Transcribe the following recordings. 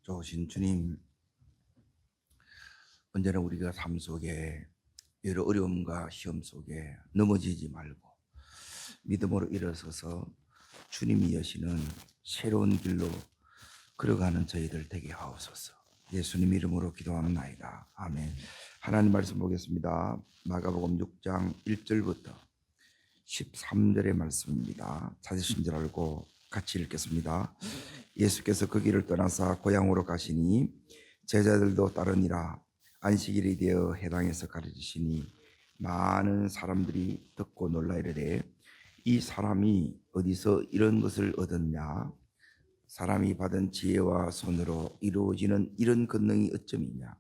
좋으신 주님, 언제나 우리가 삶 속에 여러 어려움과 시험 속에 넘어지지 말고 믿음으로 일어서서 주님이 여시는 새로운 길로 걸어가는 저희들 되게 하옵소서. 예수님 이름으로 기도하옵나이다. 아멘. 하나님 말씀 보겠습니다. 마가복음 6장 1절부터 13절의 말씀입니다. 찾으신 줄 알고 같이 읽겠습니다. 예수께서 그 길을 떠나사 고향으로 가시니 제자들도 따르니라. 안식일이 되어 회당에서 가르치시니 많은 사람들이 듣고 놀라 이르되 이 사람이 어디서 이런 것을 얻었냐? 사람이 받은 지혜와 손으로 이루어지는 이런 권능이 어쩌미냐?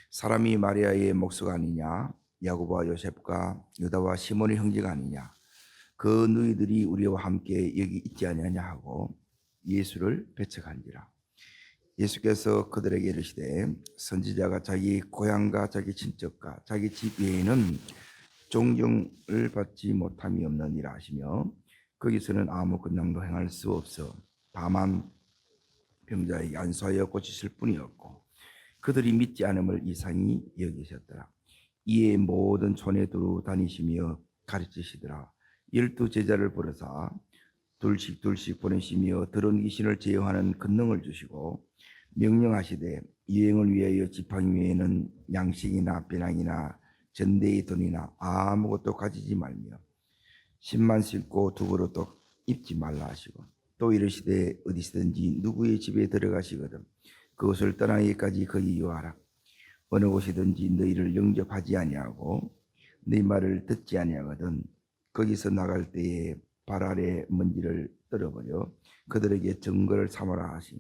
사람이 마리아의 목수가 아니냐? 야고보와 요셉과 유다와 시몬의 형제가 아니냐? 그 너희들이 우리와 함께 여기 있지 아니하냐 하고 예수를 배척한지라. 예수께서 그들에게 이르시되 선지자가 자기 고향과 자기 친척과 자기 집 외에는 존경을 받지 못함이 없느니라 하시며 거기서는 아무 권능도 행할 수 없어 다만 병자에게 안수하여 고치실 뿐이었고 그들이 믿지 않음을 이상히 여기셨더라. 이에 모든 촌에 두루 다니시며 가르치시더라. 12 제자를 부르사 둘씩 보내시며 더러운 귀신을 제어하는 권능을 주시고 명령하시되 여행을 위하여 지팡이 외에는 양식이나 배낭이나 전대의 돈이나 아무것도 가지지 말며 신만 신고 두 그릇도 입지 말라 하시고 또 이르시되 어디서든지 누구의 집에 들어가시거든 그것을 떠나기까지 거기 유하라. 어느 곳이든지 너희를 영접하지 아니하고 네 말을 듣지 아니하거든 거기서 나갈 때에 발 아래 먼지를 떨어버려 그들에게 증거를 삼으라 하시니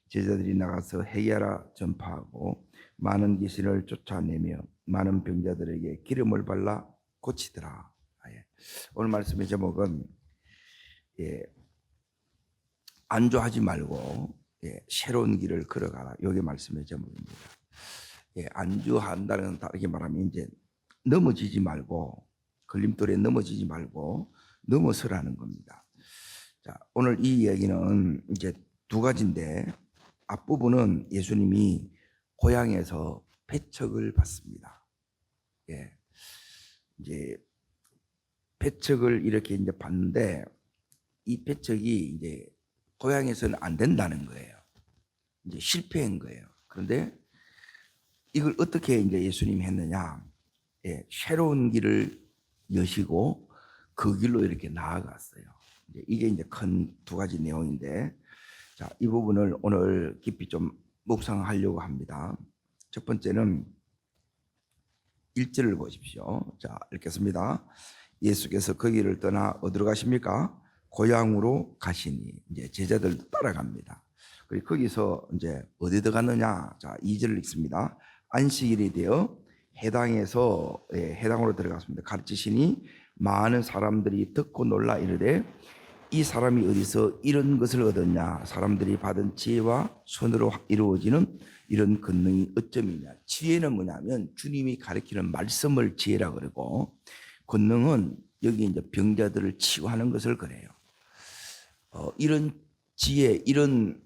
제자들이 나가서 회개하라 전파하고 많은 귀신을 쫓아내며 많은 병자들에게 기름을 발라 고치더라. 오늘 말씀의 제목은 안주하지 말고 새로운 길을 걸어가라. 이게 말씀의 제목입니다. 안주한다는 다르게 말하면 이제 넘어지지 말고 걸림돌에 넘어지지 말고 넘어서라는 겁니다. 자, 오늘 이 이야기는 이제 두 가지인데 앞부분은 예수님이 고향에서 배척을 받습니다. 이제 배척을 이렇게 이제 받는데 이 배척이 이제 고향에서는 안 된다는 거예요. 이제 실패한 거예요. 그런데 이걸 어떻게 이제 예수님이 했느냐? 새로운 길을 여시고 그 길로 이렇게 나아갔어요. 이게 이제 큰 두 가지 내용인데, 자, 이 부분을 오늘 깊이 좀 묵상하려고 합니다. 첫 번째는 1절을 보십시오. 자, 읽겠습니다. 예수께서 그 길을 떠나 어디로 가십니까? 고향으로 가시니 이제 제자들도 따라갑니다. 그리고 거기서 이제 어디 들어갔느냐? 자, 2절을 읽습니다. 안식일이 되어 해당으로 들어갔습니다. 가르치시니 많은 사람들이 듣고 놀라 이르되 이 사람이 어디서 이런 것을 얻었냐? 사람들이 받은 지혜와 손으로 이루어지는 이런 권능이 어쩌미냐? 지혜는 뭐냐면 주님이 가르치는 말씀을 지혜라 그러고 권능은 여기 이제 병자들을 치유하는 것을 그래요. 이런 지혜, 이런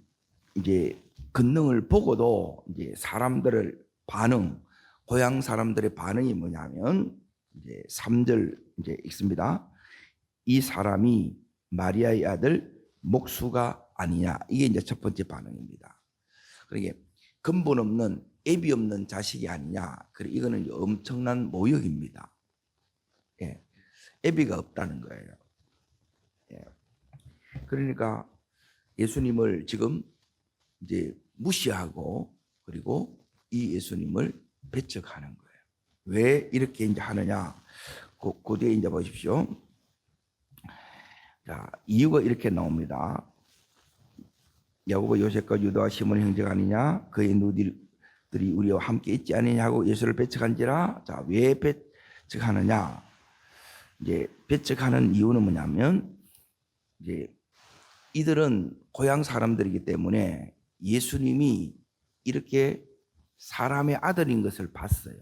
이제 권능을 보고도 이제 사람들을 고향 사람들의 반응이 뭐냐면 이제 3절 이제 읽습니다. 이 사람이 마리아의 아들 목수가 아니냐. 이게 이제 첫 번째 반응입니다. 그러니까 근본 없는 애비 없는 자식이 아니냐. 그래 이거는 엄청난 모욕입니다. 애비가 없다는 거예요. 그러니까 예수님을 지금 이제 무시하고 그리고 이 예수님을 배척하는 거예요. 왜 이렇게 이제 하느냐? 그 뒤에 이제 보십시오. 자, 이유가 이렇게 나옵니다. 야고보 요셉과 유다와 시몬 형제가 아니냐? 그의 누이들이 우리와 함께 있지 아니냐고 예수를 배척한지라. 자, 왜 배척하느냐? 이제 배척하는 이유는 뭐냐면 이제 이들은 고향 사람들이기 때문에 예수님이 이렇게 사람의 아들인 것을 봤어요.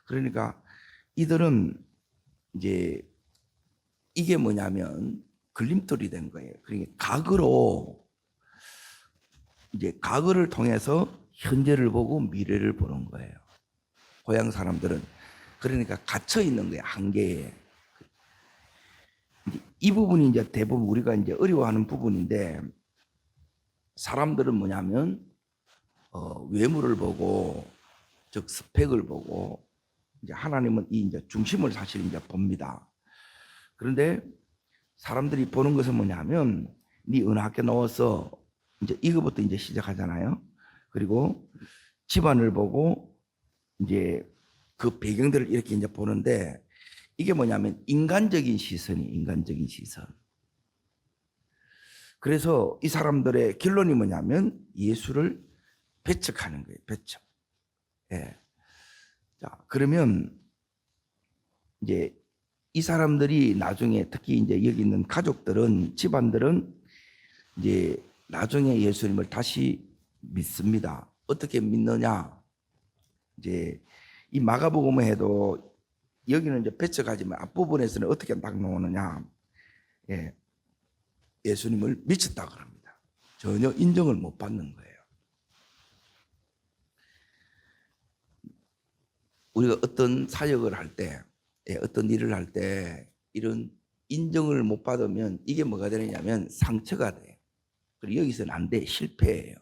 그러니까 이들은 이제 이게 뭐냐면 걸림돌이 된 거예요. 그러니까 각으로 이제 과거를 통해서 현재를 보고 미래를 보는 거예요. 고향 사람들은 그러니까 갇혀 있는 거예요. 한계에. 이 부분이 이제 대부분 우리가 이제 어려워하는 부분인데, 사람들은 뭐냐면 외모를 보고, 즉 스펙을 보고, 이제 하나님은 이 이제 중심을 사실 이제 봅니다. 그런데 사람들이 보는 것은 뭐냐면, 네 어느 학교 나와서 이제 이거부터 이제 시작하잖아요. 그리고 집안을 보고 이제 그 배경들을 이렇게 이제 보는데, 이게 뭐냐면 인간적인 시선. 그래서 이 사람들의 결론이 뭐냐면 예수를 배척하는 거예요. 배척. 예. 자, 그러면 이제 이 사람들이 나중에 특히 이제 여기 있는 가족들은, 집안들은 이제 나중에 예수님을 다시 믿습니다. 어떻게 믿느냐? 이제 이 마가복음에 해도 여기는 이제 배척하지만 앞부분에서는 어떻게 딱 나오느냐? 예. 예수님을 미쳤다 그럽니다. 전혀 인정을 못 받는 거예요. 우리가 어떤 사역을 할 때, 어떤 일을 할 때 이런 인정을 못 받으면 이게 뭐가 되느냐면 상처가 돼. 그리고 여기서는 안 돼. 실패예요.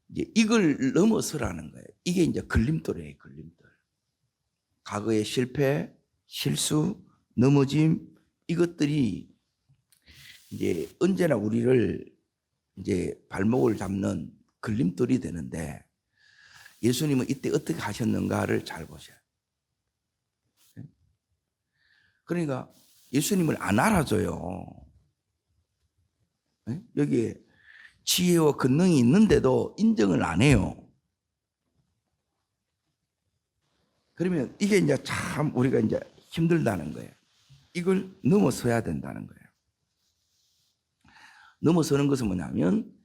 이제 이걸 넘어서라는 거예요. 이게 이제 걸림돌이에요. 걸림돌. 과거의 실패, 실수, 넘어짐, 이것들이 이제 언제나 우리를 이제 발목을 잡는 걸림돌이 되는데, 예수님은 이때 어떻게 하셨는가를 잘 보셔요. 그러니까 예수님을 안 알아줘요. 여기에 지혜와 권능이 있는데도 인정을 안 해요. 그러면 이게 이제 참 우리가 이제 힘들다는 거예요. 이걸 넘어서야 된다는 거예요. 넘어서는 것은 뭐냐면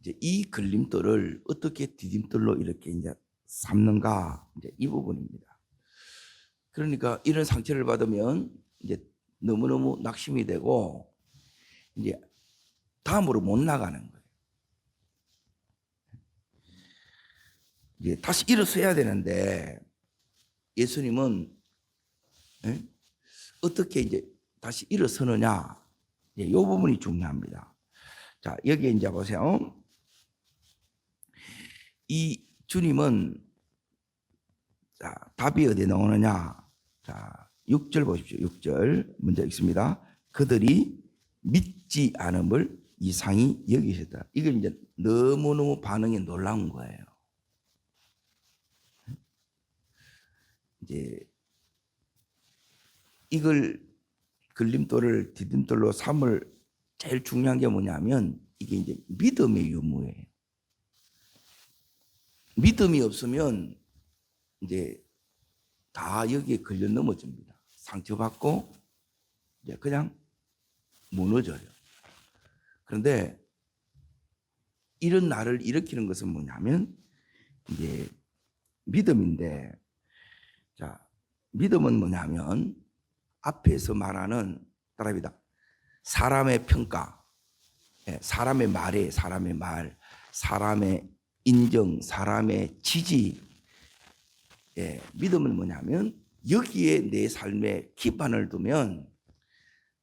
이제 이 걸림돌을 어떻게 디딤돌로 이렇게 이제 삼는가, 이제 이 부분입니다. 그러니까 이런 상처를 받으면 이제 너무너무 낙심이 되고 이제 다음으로 못 나가는 거예요. 이제 다시 일어서야 되는데 예수님은 어떻게 이제 다시 일어서느냐, 이 부분이 중요합니다. 자, 여기 이제 보세요. 이 주님은, 자, 답이 어디 나오느냐? 자, 6절 보십시오. 6절 먼저 읽습니다. 그들이 믿지 않음을 이상히 여기셨다. 이게 이제 너무너무 반응이 놀라운 거예요. 이제 이걸 걸림돌을 디딤돌로 삼을 제일 중요한 게 뭐냐면 이게 이제 믿음의 유무예요. 믿음이 없으면 이제 다 여기에 걸려 넘어집니다. 상처받고 이제 그냥 무너져요. 그런데 이런 나를 일으키는 것은 뭐냐면 이제 믿음인데, 자, 믿음은 뭐냐면 앞에서 말하는, 따라합니다. 사람의 평가, 사람의 말에, 사람의 말, 사람의 인정, 사람의 지지. 믿음은 뭐냐면 여기에 내 삶에 기반을 두면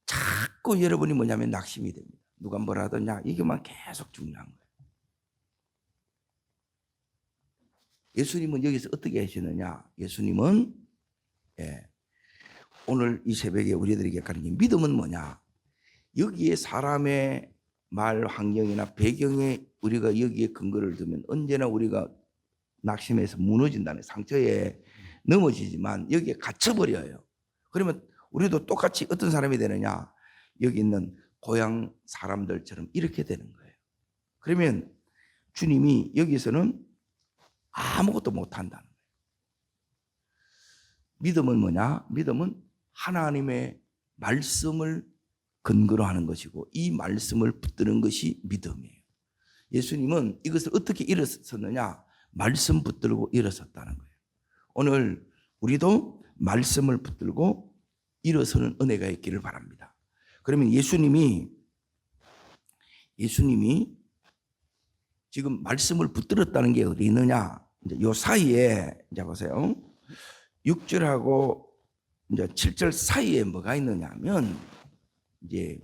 자꾸 여러분이 뭐냐면 낙심이 됩니다. 누가 뭐라 하더냐, 이게만 계속 중요한 거예요. 예수님은 여기서 어떻게 하시느냐? 예수님은 오늘 이 새벽에 우리들에게 가는 게, 믿음은 뭐냐? 여기에 사람의 말 환경이나 배경에 우리가 여기에 근거를 두면 언제나 우리가 낙심해서 무너진다는, 상처에 넘어지지만 여기에 갇혀버려요. 그러면 우리도 똑같이 어떤 사람이 되느냐? 여기 있는 고향 사람들처럼 이렇게 되는 거예요. 그러면 주님이 여기서는 아무것도 못한다는 거예요. 믿음은 뭐냐? 믿음은 하나님의 말씀을 근거로 하는 것이고 이 말씀을 붙드는 것이 믿음이에요. 예수님은 이것을 어떻게 일어섰느냐? 말씀 붙들고 일어섰다는 거예요. 오늘 우리도 말씀을 붙들고 일어서는 은혜가 있기를 바랍니다. 그러면 예수님이 지금 말씀을 붙들었다는 게 어디 있느냐? 이제 요 사이에 이제 보세요. 6절하고 이제 7절 사이에 뭐가 있느냐면 이제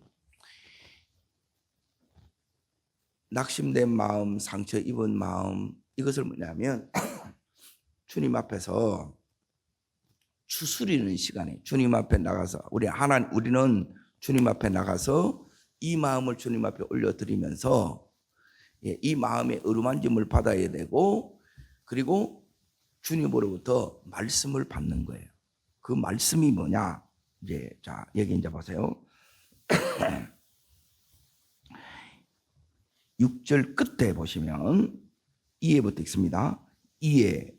낙심된 마음, 상처 입은 마음, 이것을 뭐냐면 주님 앞에서 추스리는 시간에 주님 앞에 나가서 우리는 주님 앞에 나가서 이 마음을 주님 앞에 올려드리면서 이 마음의 어루만짐을 받아야 되고, 그리고 주님으로부터 말씀을 받는 거예요. 그 말씀이 뭐냐? 이제 자 여기 이제 보세요. 6절 끝에 보시면 이에부터 있습니다. 이에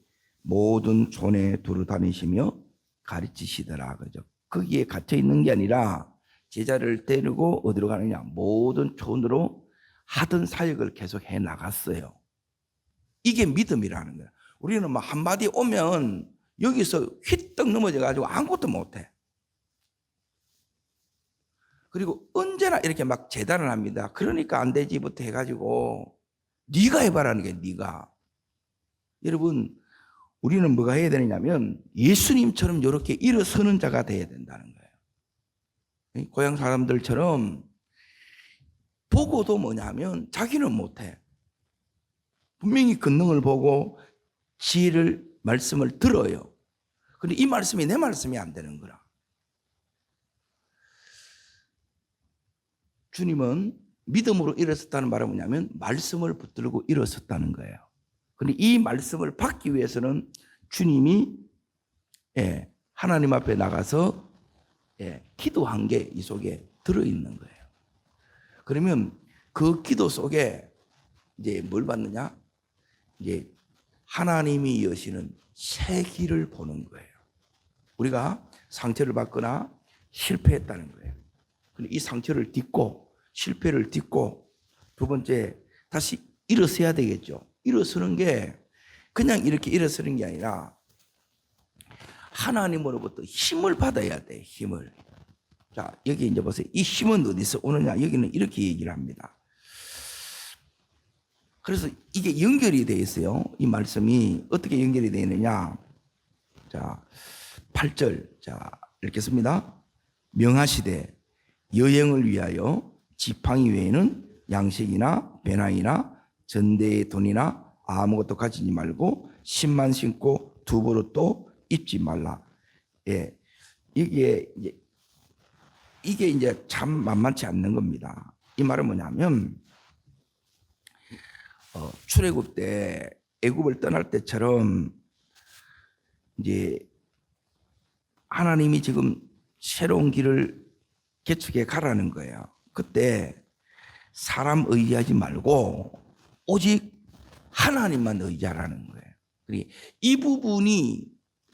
모든 촌에 두루 다니시며 가르치시더라. 그죠? 거기에 갇혀 있는 게 아니라 제자를 데리고 어디로 가느냐? 모든 촌으로 하던 사역을 계속 해 나갔어요. 이게 믿음이라는 거예요. 우리는 막 한마디 오면 여기서 휘떡 넘어져 가지고 아무것도 못해. 그리고 언제나 이렇게 막 재단을 합니다. 그러니까 안 되지부터 해가지고 네가 해봐라는 게 네가. 여러분, 우리는 뭐가 해야 되느냐면 예수님처럼 이렇게 일어서는 자가 돼야 된다는 거예요. 고향 사람들처럼 보고도 뭐냐면 자기는 못해. 분명히 권능을 보고 지혜를 말씀을 들어요. 그런데 이 말씀이 내 말씀이 안 되는 거라. 주님은 믿음으로 일어섰다는 말은 뭐냐면 말씀을 붙들고 일어섰다는 거예요. 그런데 이 말씀을 받기 위해서는 주님이 하나님 앞에 나가서 기도한 게 이 속에 들어있는 거예요. 그러면 그 기도 속에 이제 뭘 받느냐? 이제 하나님이 여시는 새 길을 보는 거예요. 우리가 상처를 받거나 실패했다는 거예요. 근데 이 상처를 딛고 실패를 딛고 두 번째 다시 일어서야 되겠죠. 일어서는 게 그냥 이렇게 일어서는 게 아니라 하나님으로부터 힘을 받아야 돼. 힘을. 자, 여기 이제 보세요. 이 힘은 어디서 오느냐? 여기는 이렇게 얘기를 합니다. 그래서 이게 연결이 되어 있어요. 이 말씀이 어떻게 연결이 되어 있느냐? 자, 8절. 자, 읽겠습니다. 명하시되 여행을 위하여 지팡이 외에는 양식이나 배낭이나 전대의 돈이나 아무것도 가지지 말고 신만 신고 두부로 입지 말라. 이게 이제 참 만만치 않는 겁니다. 이 말은 뭐냐면 출애굽 때 애굽을 떠날 때처럼 이제 하나님이 지금 새로운 길을 개척해 가라는 거예요. 그때 사람 의지하지 말고 오직 하나님만 의지하라는 거예요. 이 부분이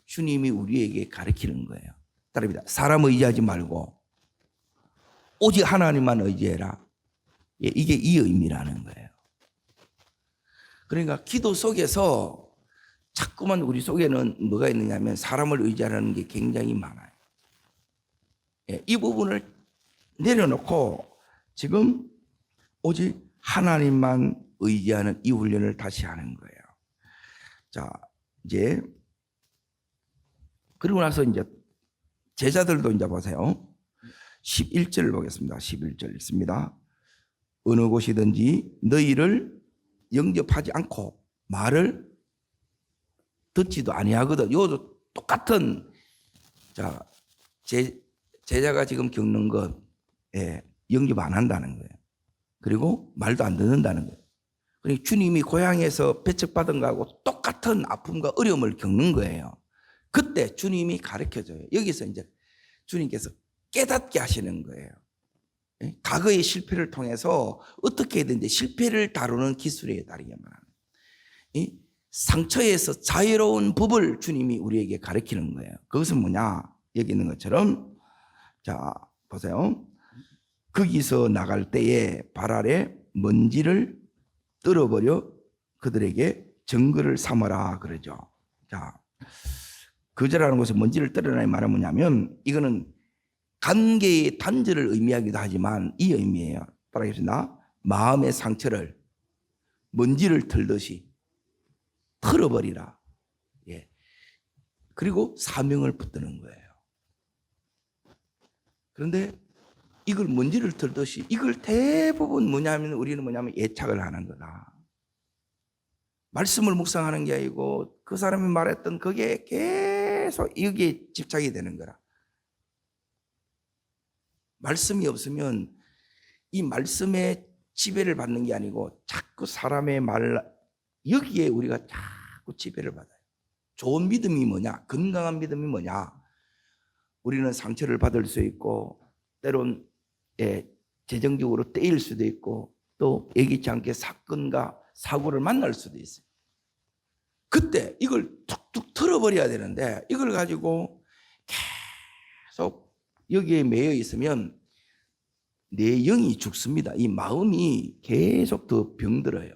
주님이 우리에게 가르치는 거예요. 따릅니다. 사람 의지하지 말고 오직 하나님만 의지해라. 이게 이 의미라는 거예요. 그러니까 기도 속에서 자꾸만 우리 속에는 뭐가 있느냐면 사람을 의지하라는 게 굉장히 많아요. 이 부분을 내려놓고 지금 오직 하나님만 의지하는 이 훈련을 다시 하는 거예요. 자, 이제 그리고 나서 이제 제자들도 이제 보세요. 11절을 보겠습니다. 11절 읽습니다. 어느 곳이든지 너희를 영접하지 않고 말을 듣지도 아니하거든. 이것도 똑같은 자 제자가 지금 겪는 것 영접 안 한다는 거예요. 그리고 말도 안 듣는다는 거예요. 그러니까 주님이 고향에서 배척받은 거하고 똑같은 아픔과 어려움을 겪는 거예요. 그때 주님이 가르쳐줘요. 여기서 이제 주님께서 깨닫게 하시는 거예요. 과거의 실패를 통해서 어떻게든지 실패를 다루는 기술에 다르게 말하는 상처에서 자유로운 법을 주님이 우리에게 가르치는 거예요. 그것은 뭐냐? 여기 있는 것처럼 자 보세요. 거기서 나갈 때에 발 아래 먼지를 떨어버려 그들에게 정글을 삼아라 그러죠. 자, 거절하는 것에 먼지를 떨어라는 말은 뭐냐면 이거는 관계의 단절을 의미하기도 하지만 이 의미예요. 따라하겠습니다. 마음의 상처를 먼지를 털듯이 털어버리라. 예. 그리고 사명을 붙드는 거예요. 그런데 이걸 먼지를 털듯이 이걸 대부분 뭐냐면 우리는 뭐냐면 예착을 하는 거다. 말씀을 묵상하는 게 아니고 그 사람이 말했던 그게 계속 여기에 집착이 되는 거라. 말씀이 없으면 이 말씀에 지배를 받는 게 아니고 자꾸 사람의 말 여기에 우리가 자꾸 지배를 받아요. 좋은 믿음이 뭐냐? 건강한 믿음이 뭐냐? 우리는 상처를 받을 수 있고 때론 재정적으로 떼일 수도 있고 또 예기치 않게 사건과 사고를 만날 수도 있어요. 그때 이걸 툭툭 털어버려야 되는데 이걸 가지고 계속 여기에 매여 있으면 내 영이 죽습니다. 이 마음이 계속 더 병들어요.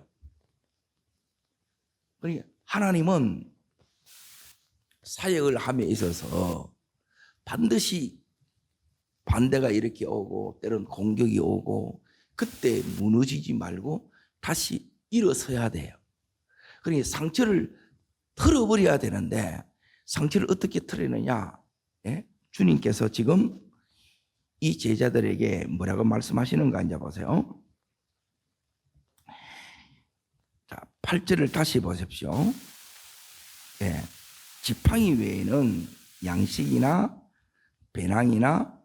그러니까 하나님은 사역을 함에 있어서 반드시 반대가 이렇게 오고 때론 공격이 오고 그때 무너지지 말고 다시 일어서야 돼요. 그러니까 상처를 털어버려야 되는데 상처를 어떻게 털느냐? 예? 주님께서 지금 이 제자들에게 뭐라고 말씀하시는가 이제 보세요. 자, 8절을 다시 보십시오. 예. 지팡이 외에는 양식이나 배낭이나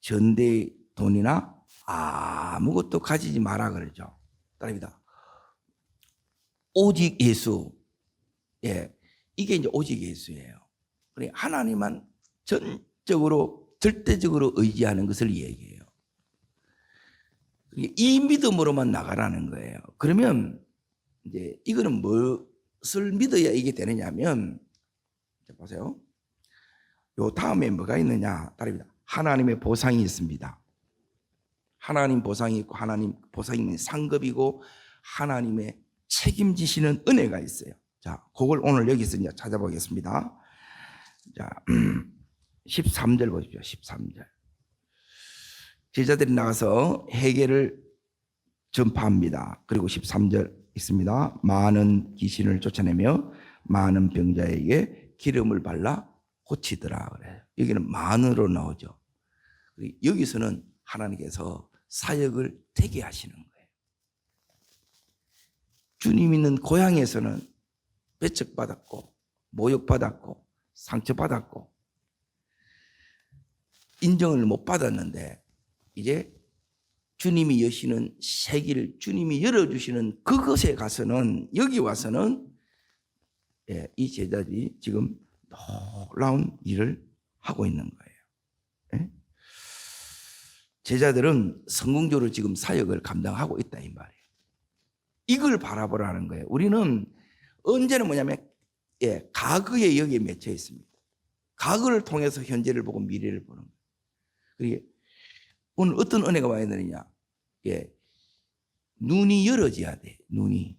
전대 돈이나 아무것도 가지지 마라 그러죠. 따릅니다. 오직 예수. 예. 이게 이제 오직 예수예요. 그러니까 하나님만 전적으로 절대적으로 의지하는 것을 얘기해요. 이 믿음으로만 나가라는 거예요. 그러면 이제 이거는 무엇을 믿어야 이게 되느냐면 보세요. 요 다음에 뭐가 있느냐? 따릅니다. 하나님의 보상이 있습니다. 하나님 보상이 있고 하나님 보상이 있는 상급이고 하나님의 책임지시는 은혜가 있어요. 자, 그걸 오늘 여기서 이제 찾아보겠습니다. 자, 13절 보십시오. 13절. 제자들이 나가서 회개를 전파합니다. 그리고 13절 있습니다. 많은 귀신을 쫓아내며 많은 병자에게 기름을 발라 고치더라 그래요. 여기는 만으로 나오죠. 여기서는 하나님께서 사역을 되게 하시는 거예요. 주님 있는 고향에서는 배척받았고 모욕받았고 상처받았고 인정을 못 받았는데 이제 주님이 여시는 세기를 주님이 열어주시는 그것에 가서는 여기 와서는 이 제자들이 지금 놀라운 일을 하고 있는 거예요. 제자들은 성공적으로 지금 사역을 감당하고 있다 이 말이에요. 이걸 바라보라는 거예요. 우리는 언제나 뭐냐면 과거에 여기에 맺혀 있습니다. 과거를 통해서 현재를 보고 미래를 보는 거예요. 그게 오늘 어떤 은혜가 와야 되느냐? 눈이 열어져야 돼. 눈이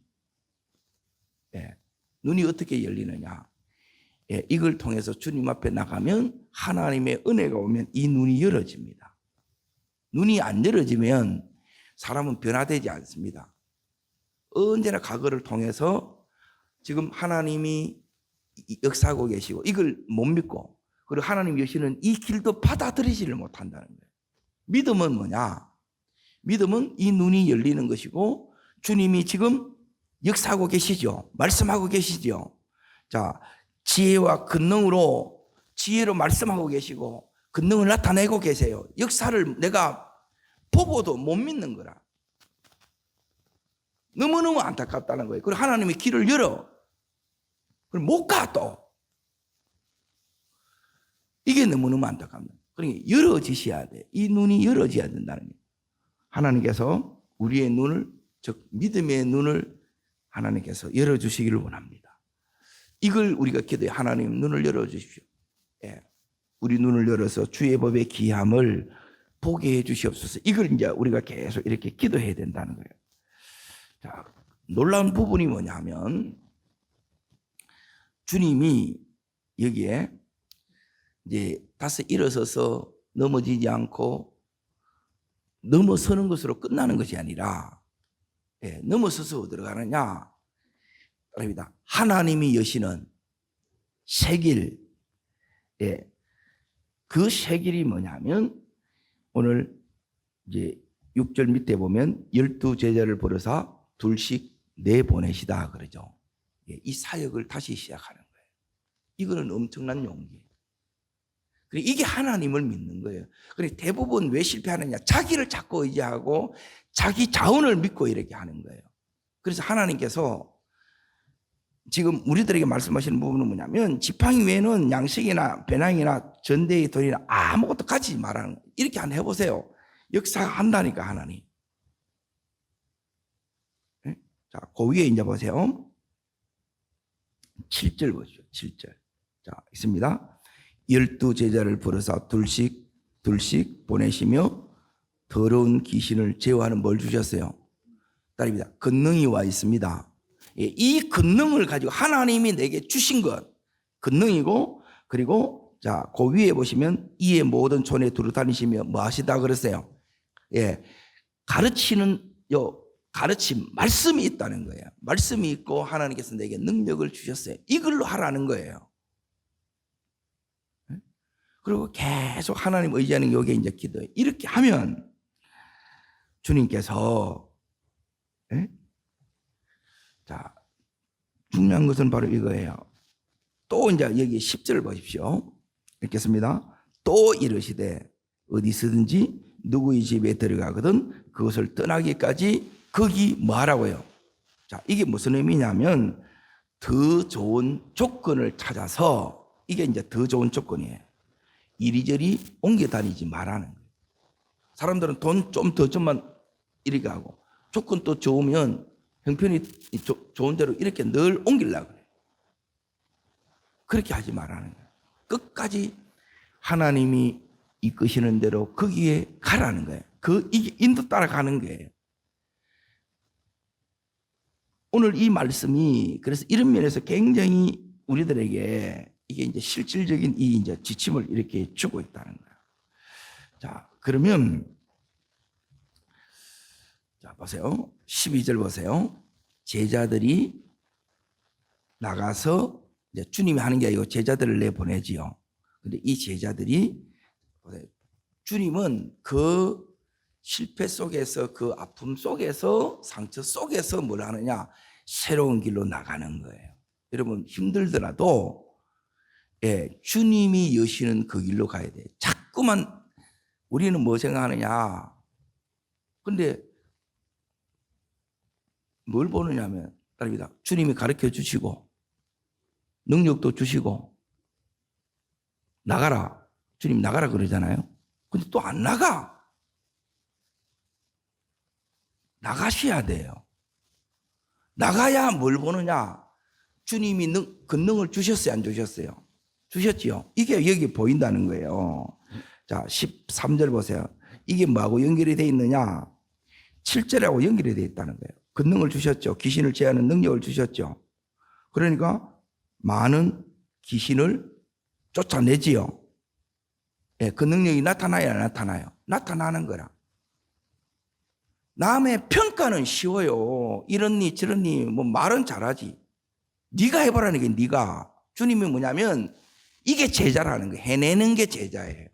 어떻게 열리느냐? 이걸 통해서 주님 앞에 나가면 하나님의 은혜가 오면 이 눈이 열어집니다. 눈이 안 열어지면 사람은 변화되지 않습니다. 언제나 과거를 통해서 지금 하나님이 역사하고 계시고 이걸 못 믿고 그리고 하나님 여시는 이 길도 받아들이지를 못한다는 거예요. 믿음은 뭐냐? 믿음은 이 눈이 열리는 것이고 주님이 지금 역사하고 계시죠. 말씀하고 계시죠. 자, 지혜와 권능으로 지혜로 말씀하고 계시고 권능을 나타내고 계세요. 역사를 내가 보고도 못 믿는 거라. 너무너무 안타깝다는 거예요. 그리고 하나님이 길을 열어. 그럼 못 가 또. 이게 너무너무 안타깝다. 그러니까 열어지셔야 돼. 이 눈이 열어져야 된다는 거예요. 하나님께서 우리의 눈을, 즉 믿음의 눈을 하나님께서 열어주시기를 원합니다. 이걸 우리가 기도해. 하나님 눈을 열어주십시오. 우리 눈을 열어서 주의 법의 귀함을 보게 해 주시옵소서. 이걸 이제 우리가 계속 이렇게 기도해야 된다는 거예요. 자, 놀라운 부분이 뭐냐 하면 주님이 여기에 이제 다시 일어서서 넘어지지 않고 넘어서는 것으로 끝나는 것이 아니라 넘어서서 들어가느냐? 그럽니다. 하나님이 여시는 새 길. 그 새 길이 뭐냐면 오늘 이제 6절 밑에 보면 12제자를 부르사 둘씩 내보내시다 그러죠. 이 사역을 다시 시작하는 거예요. 이거는 엄청난 용기. 이게 하나님을 믿는 거예요. 그래 대부분 왜 실패하느냐? 자기를 자꾸 의지하고 자기 자원을 믿고 이렇게 하는 거예요. 그래서 하나님께서 지금 우리들에게 말씀하시는 부분은 뭐냐면 지팡이 외에는 양식이나 배낭이나 전대의 돈이나 아무것도 가지지 말라는 거예요. 이렇게 한번 해보세요. 역사한다니까 하나님. 자, 그 위에 이제 보세요. 7절 보시죠. 7절. 자, 있습니다. 12제자를 부르사 둘씩 보내시며 더러운 귀신을 제어하는 뭘 주셨어요? 딸입니다. 권능이 와 있습니다. 이 권능을 가지고 하나님이 내게 주신 것 권능이고, 그리고 자, 그 위에 보시면 이에 모든 촌에 두루 다니시며 뭐 하시다 그랬어요? 가르치는 가르침 말씀이 있다는 거예요. 말씀이 있고 하나님께서 내게 능력을 주셨어요. 이걸로 하라는 거예요. 그리고 계속 하나님 의지하는 요게 이제 기도예요. 이렇게 하면 주님께서 자, 중요한 것은 바로 이거예요. 또 이제 여기 10절 보십시오. 읽겠습니다. 또 이르시되 어디서든지 누구의 집에 들어가거든 그것을 떠나기까지 거기 뭐 하라고요? 자, 이게 무슨 의미냐면 더 좋은 조건을 찾아서, 이게 이제 더 좋은 조건이에요. 이리저리 옮겨 다니지 말라는 거예요. 사람들은 돈 좀 더 좀만 이렇게 하고 조건 또 좋으면 형편이 좋은 대로 이렇게 늘 옮기려고 그래요. 그렇게 하지 말라는 거예요. 끝까지 하나님이 이끄시는 대로 거기에 가라는 거예요. 이게 인도 따라가는 거예요. 오늘 이 말씀이 그래서 이런 면에서 굉장히 우리들에게 이게 이제 실질적인 이 이제 지침을 이렇게 주고 있다는 거예요. 자, 그러면 자, 보세요. 12절 보세요. 제자들이 나가서 이제 주님이 하는 게 아니고 제자들을 내보내지요. 근데 이 제자들이 보세요. 주님은 그 실패 속에서, 그 아픔 속에서, 상처 속에서 뭘 하느냐? 새로운 길로 나가는 거예요. 여러분 힘들더라도 주님이 여시는 그 길로 가야 돼요. 자꾸만 우리는 뭐 생각하느냐? 근데 뭘 보느냐면 딸입니다. 주님이 가르쳐 주시고 능력도 주시고 나가라. 주님 나가라 그러잖아요. 근데 또 안 나가. 나가셔야 돼요. 나가야 뭘 보느냐? 주님이 권능을 주셨어요, 안 주셨어요? 주셨지요. 이게 여기 보인다는 거예요. 자, 13절 보세요. 이게 뭐하고 연결이 되어 있느냐? 7절하고 연결이 되어 있다는 거예요. 권능을 주셨죠. 귀신을 제하는 능력을 주셨죠. 그러니까 많은 귀신을 쫓아내지요. 그 능력이 나타나야 안 나타나요? 나타나는 거라. 남의 평가는 쉬워요. 이런니 저런니 뭐 말은 잘하지. 네가 해보라는 게 네가. 주님이 뭐냐면 이게 제자라는 거예요. 해내는 게 제자예요.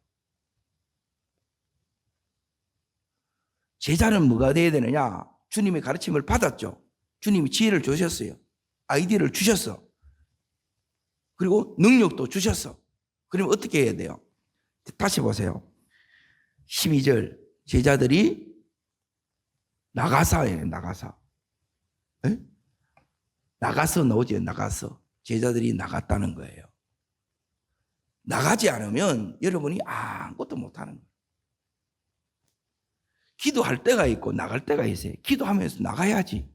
제자는 뭐가 돼야 되느냐? 주님의 가르침을 받았죠. 주님이 지혜를 주셨어요. 아이디어를 주셨어. 그리고 능력도 주셨어. 그러면 어떻게 해야 돼요? 다시 보세요. 12절 제자들이 나가사예요. 나가사. 에? 나가서 나오죠. 나가서. 제자들이 나갔다는 거예요. 나가지 않으면 여러분이 아무것도 못하는 거예요. 기도할 때가 있고 나갈 때가 있어요. 기도하면서 나가야지.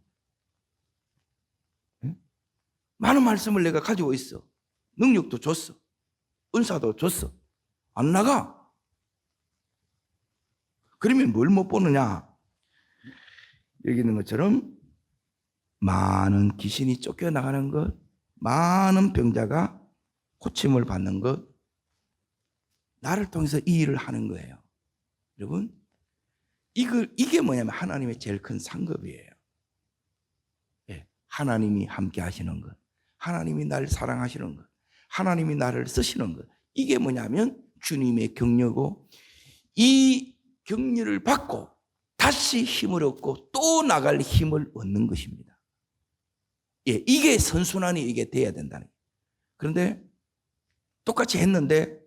에? 많은 말씀을 내가 가지고 있어. 능력도 줬어. 은사도 줬어. 안 나가. 그러면 뭘 못 보느냐? 여기 있는 것처럼 많은 귀신이 쫓겨나가는 것, 많은 병자가 고침을 받는 것, 나를 통해서 이 일을 하는 거예요. 여러분, 이게 뭐냐면 하나님의 제일 큰 상급이에요. 하나님이 함께 하시는 것, 하나님이 나를 사랑하시는 것, 하나님이 나를 쓰시는 것, 이게 뭐냐면 주님의 격려고, 이 격려를 받고 다시 힘을 얻고 또 나갈 힘을 얻는 것입니다. 예, 이게 선순환이 이게 돼야 된다는 거예요. 그런데 똑같이 했는데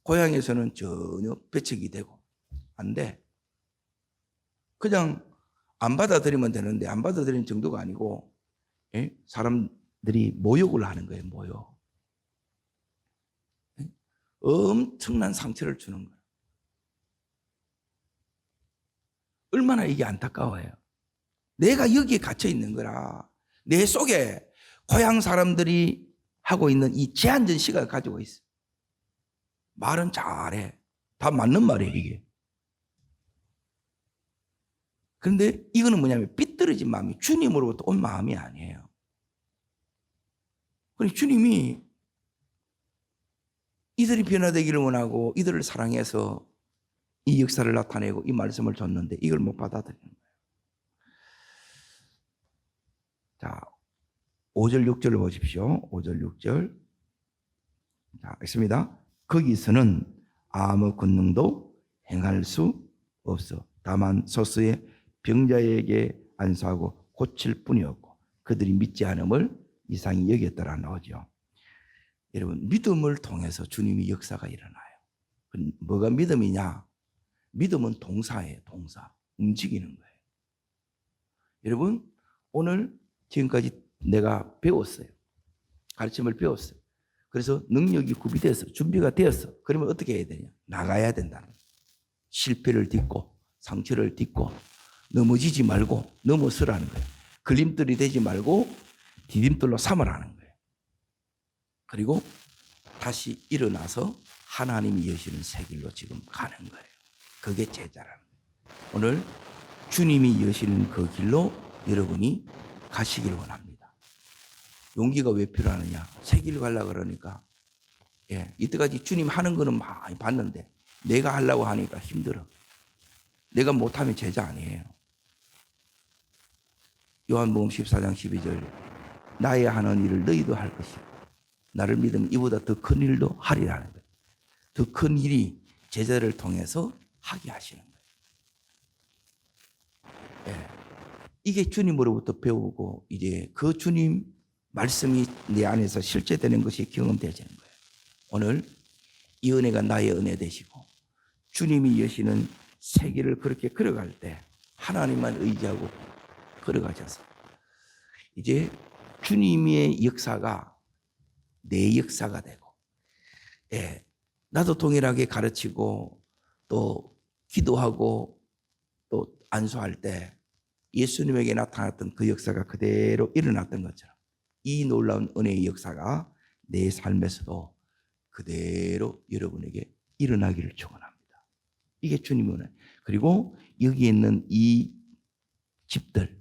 고향에서는 전혀 배척이 되고 안 돼. 그냥 안 받아들이면 되는데 안 받아들이는 정도가 아니고, 예? 사람들이 모욕을 하는 거예요. 모욕. 예? 엄청난 상처를 주는 거예요. 얼마나 이게 안타까워요. 내가 여기에 갇혀 있는 거라 내 속에 고향 사람들이 하고 있는 이 제한된 시각을 가지고 있어. 말은 잘해. 다 맞는 말이에요, 이게. 그런데 이거는 뭐냐면 삐뚤어진 마음이 주님으로부터 온 마음이 아니에요. 그러니까 주님이 이들이 변화되기를 원하고 이들을 사랑해서 이 역사를 나타내고 이 말씀을 줬는데 이걸 못 받아들이는 거예요. 자, 5절 6절을 보십시오. 5절 6절. 자, 있습니다. 거기서는 아무 권능도 행할 수 없어. 다만 소수의 병자에게 안수하고 고칠 뿐이었고 그들이 믿지 않음을 이상히 여겼더라 나오죠. 여러분, 믿음을 통해서 주님이 역사가 일어나요. 뭐가 믿음이냐? 믿음은 동사예요. 동사. 움직이는 거예요. 여러분, 오늘 지금까지 내가 배웠어요. 가르침을 배웠어요. 그래서 능력이 구비돼서 준비가 되었어. 그러면 어떻게 해야 되냐? 나가야 된다는 거예요. 실패를 딛고 상처를 딛고 넘어지지 말고 넘어서라는 거예요. 걸림돌이 되지 말고 디딤돌로 삼으라는 거예요. 그리고 다시 일어나서 하나님이 여시는 새 길로 지금 가는 거예요. 그게 제자라는 거예요. 오늘 주님이 여시는 그 길로 여러분이 가시기를 원합니다. 용기가 왜 필요하느냐? 새 길로 가려고 그러니까, 예, 이때까지 주님 하는 거는 많이 봤는데 내가 하려고 하니까 힘들어. 내가 못하면 제자 아니에요. 요한복음 14장 12절 나의 하는 일을 너희도 할 것이고 나를 믿으면 이보다 더 큰 일도 하리라는 거예요. 더 큰 일이 제자를 통해서 하게 하시는 거예요. 예. 이게 주님으로부터 배우고 이제 그 주님 말씀이 내 안에서 실제되는 것이 경험되어지는 거예요. 오늘 이 은혜가 나의 은혜 되시고 주님이 여시는 세계를 그렇게 걸어갈 때 하나님만 의지하고 걸어가셔서 이제 주님의 역사가 내 역사가 되고, 예, 나도 동일하게 가르치고 또 기도하고 또 안수할 때 예수님에게 나타났던 그 역사가 그대로 일어났던 것처럼 이 놀라운 은혜의 역사가 내 삶에서도 그대로 여러분에게 일어나기를 축원합니다. 이게 주님의 은혜. 그리고 여기 있는 이 집들,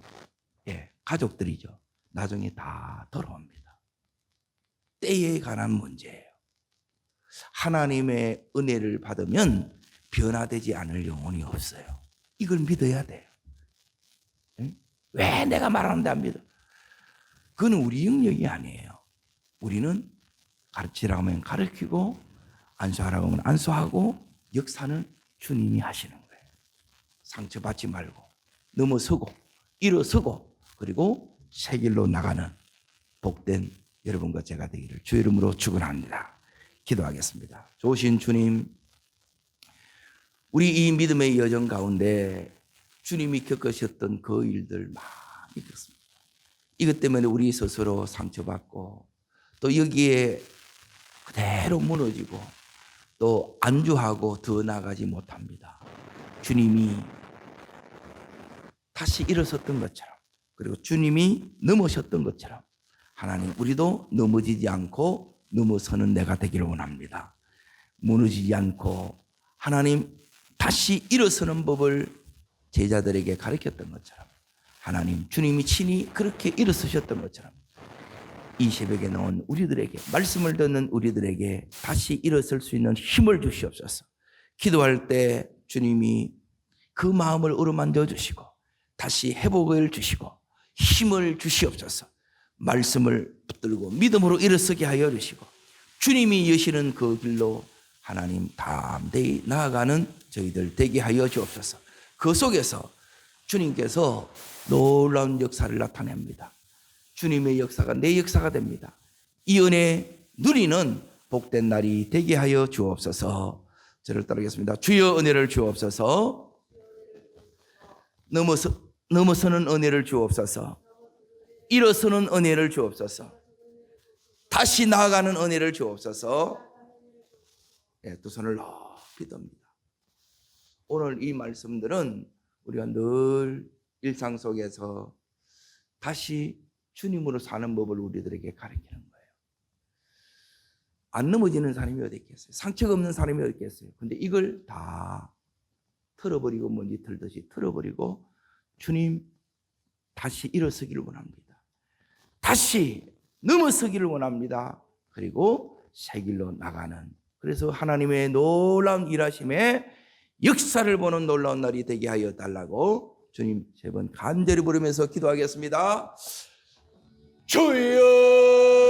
예, 가족들이죠. 나중에 다 돌아옵니다. 때에 관한 문제예요. 하나님의 은혜를 받으면 변화되지 않을 영혼이 없어요. 이걸 믿어야 돼요. 응? 왜 내가 말하는데 안 믿어? 그건 우리 영역이 아니에요. 우리는 가르치라고 하면 가르치고 안수하라고 하면 안수하고 역사는 주님이 하시는 거예요. 상처받지 말고 넘어서고 일어서고 그리고 새 길로 나가는 복된 여러분과 제가 되기를 주 이름으로 축원합니다. 기도하겠습니다. 좋으신 주님, 우리 이 믿음의 여정 가운데 주님이 겪으셨던 그 일들 많이 겪습니다. 이것 때문에 우리 스스로 상처받고 또 여기에 그대로 무너지고 또 안주하고 더 나가지 못합니다. 주님이 다시 일어섰던 것처럼 그리고 주님이 넘어셨던 것처럼 하나님 우리도 넘어지지 않고 넘어서는 내가 되기를 원합니다. 무너지지 않고 하나님 다시 일어서는 법을 제자들에게 가르쳤던 것처럼 하나님 주님이 친히 그렇게 일어서셨던 것처럼 이 새벽에 나온 우리들에게 말씀을 듣는 우리들에게 다시 일어설 수 있는 힘을 주시옵소서. 기도할 때 주님이 그 마음을 어루만져 주시고 다시 회복을 주시고 힘을 주시옵소서. 말씀을 붙들고 믿음으로 일어서게 하여 주시고 주님이 여시는 그 길로 하나님 담대히 나아가는 저희들 되게 하여 주옵소서. 그 속에서 주님께서 놀라운 역사를 나타냅니다. 주님의 역사가 내 역사가 됩니다. 이 은혜 누리는 복된 날이 되게 하여 주옵소서. 저를 따르겠습니다. 주여 은혜를 주옵소서. 넘어서는 은혜를 주옵소서. 일어서는 은혜를 주옵소서. 다시 나아가는 은혜를 주옵소서. 네, 두 손을 높이 듭니다. 오늘 이 말씀들은 우리가 늘 일상 속에서 다시 주님으로 사는 법을 우리들에게 가르치는 거예요. 안 넘어지는 사람이 어디 있겠어요? 상처가 없는 사람이 어디 있겠어요? 근데 이걸 다 털어버리고 먼지 털듯이 털어버리고 주님 다시 일어서기를 원합니다. 다시 넘어서기를 원합니다. 그리고 새 길로 나가는, 그래서 하나님의 놀라운 일하심에 역사를 보는 놀라운 날이 되게 하여 달라고 주님 세 번 간절히 부르면서 기도하겠습니다. 주여